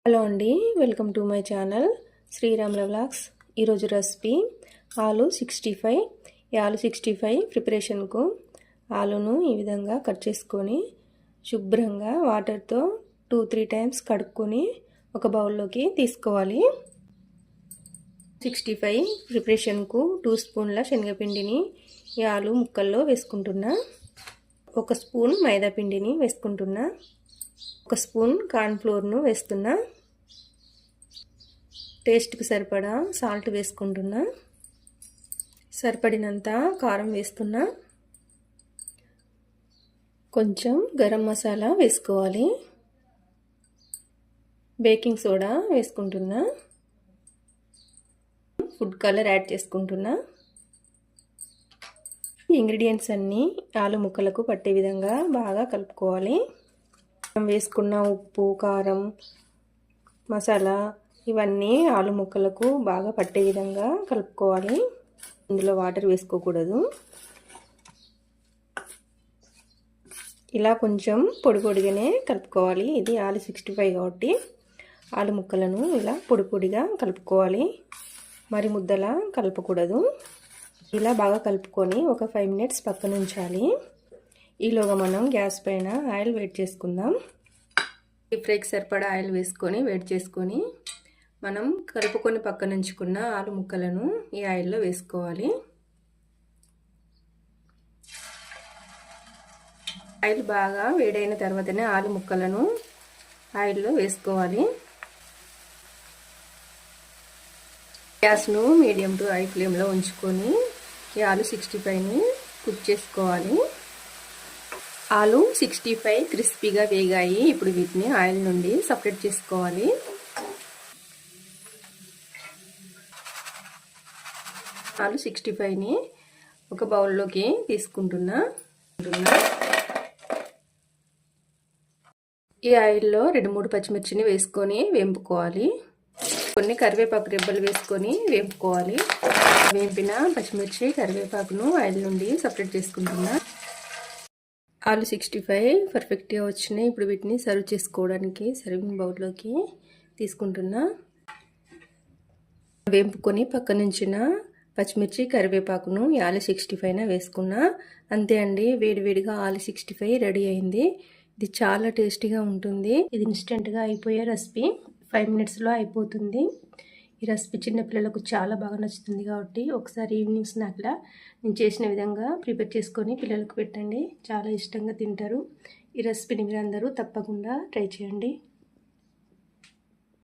Hello అండి, welcome to my channel Sriramula vlogs. ఈరోజు recipe ఆలు 65. ఈ ఆలు 65 ప్రిపరేషన్కు ఆలును ఈ విధంగా కట్ చేసుకొని శుభ్రంగా వాటర్తో 2-3 టైమ్స్ కడుక్కొని ఒక బౌల్లోకి తీసుకోవాలి. 65 ప్రిపరేషన్కు 2 స్పూన్ల శనగపిండిని ఈ ఆలు ముక్కల్లో వేసుకుంటున్నా. 1 స్పూన్ మైదా పిండిని వేసుకుంటున్నా. 1 స్పూన్ కార్న్ ఫ్లోర్ను వేస్తున్నా. టేస్ట్కి సరిపడా సాల్ట్ వేసుకుంటున్నా. సరిపడినంత కారం వేస్తున్నా. కొంచెం గరం మసాలా వేసుకోవాలి. బేకింగ్ సోడా వేసుకుంటున్నా. ఫుడ్ కలర్ యాడ్ చేసుకుంటున్నా. ఇంగ్రీడియంట్స్ అన్నీ ఆలు ముక్కలకు పట్టే విధంగా బాగా కలుపుకోవాలి. వేసుకున్న ఉప్పు, కారం, మసాలా ఇవన్నీ ఆలు ముక్కలకు బాగా పట్టే విధంగా కలుపుకోవాలి. ఇందులో వాటర్ వేసుకోకూడదు. ఇలా కొంచెం పొడి పొడిగానే కలుపుకోవాలి. ఇది ఆలు 65 కాబట్టి ఆలు ముక్కలను ఇలా పొడి పొడిగా కలుపుకోవాలి. మరి ముద్దలా కలపకూడదు. ఇలా బాగా కలుపుకొని ఒక 5 మినిట్స్ పక్కన ఉంచాలి. ఈలోగా మనం గ్యాస్ పైన ఆయిల్ వేడి చేసుకుందాం. డీప్ ఫ్రైకి సరిపడా ఆయిల్ వేసుకొని వేడి చేసుకొని మనం కలుపుకొని పక్కన ఉంచుకున్న ఆలు ముక్కలను ఈ ఆయిల్లో వేసుకోవాలి. ఆయిల్ బాగా వేడైన తర్వాతనే ఆలు ముక్కలను ఆయిల్లో వేసుకోవాలి. గ్యాస్ను మీడియం టు హై ఫ్లేమ్లో ఉంచుకొని ఈ ఆలు 65ని కుక్ చేసుకోవాలి. ఆలు 65 క్రిస్పీగా వేగాయి. ఇప్పుడు వీటిని ఆయిల్ నుండి సపరేట్ చేసుకోవాలి. ఆలు 65ని ఒక బౌల్లోకి తీసుకుంటున్నా. ఈ ఆయిల్లో 2-3 పచ్చిమిర్చిని వేసుకొని వేపుకోవాలి. కొన్ని కరివేపాకు రెబ్బలు వేసుకొని వేపుకోవాలి. వేపిన పచ్చిమిర్చి, కరివేపాకును ఆయిల్ నుండి సపరేట్ చేసుకుంటున్నా. ఆలు 65 పర్ఫెక్ట్గా వచ్చినాయి. ఇప్పుడు వీటిని సర్వ్ చేసుకోవడానికి సర్వింగ్ బౌల్లోకి తీసుకుంటున్నా. వేపుకొని పక్కనుంచిన పచ్చిమిర్చి, కరివేపాకును ఆలు 65 వేసుకున్నా. అంతే అండి, వేడివేడిగా ఆలు 65 రెడీ అయింది. ఇది చాలా టేస్టీగా ఉంటుంది. ఇది ఇన్స్టెంట్గా అయిపోయే రెసిపీ. 5 మినిట్స్లో అయిపోతుంది. ఈ రెసిపీ చిన్నపిల్లలకు చాలా బాగా నచ్చుతుంది కాబట్టి ఒకసారి ఈవినింగ్ స్నాక్లా నేను చేసిన విధంగా ప్రిపేర్ చేసుకొని పిల్లలకు పెట్టండి. చాలా ఇష్టంగా తింటారు. ఈ రెసిపీని మీరందరూ తప్పకుండా ట్రై చేయండి.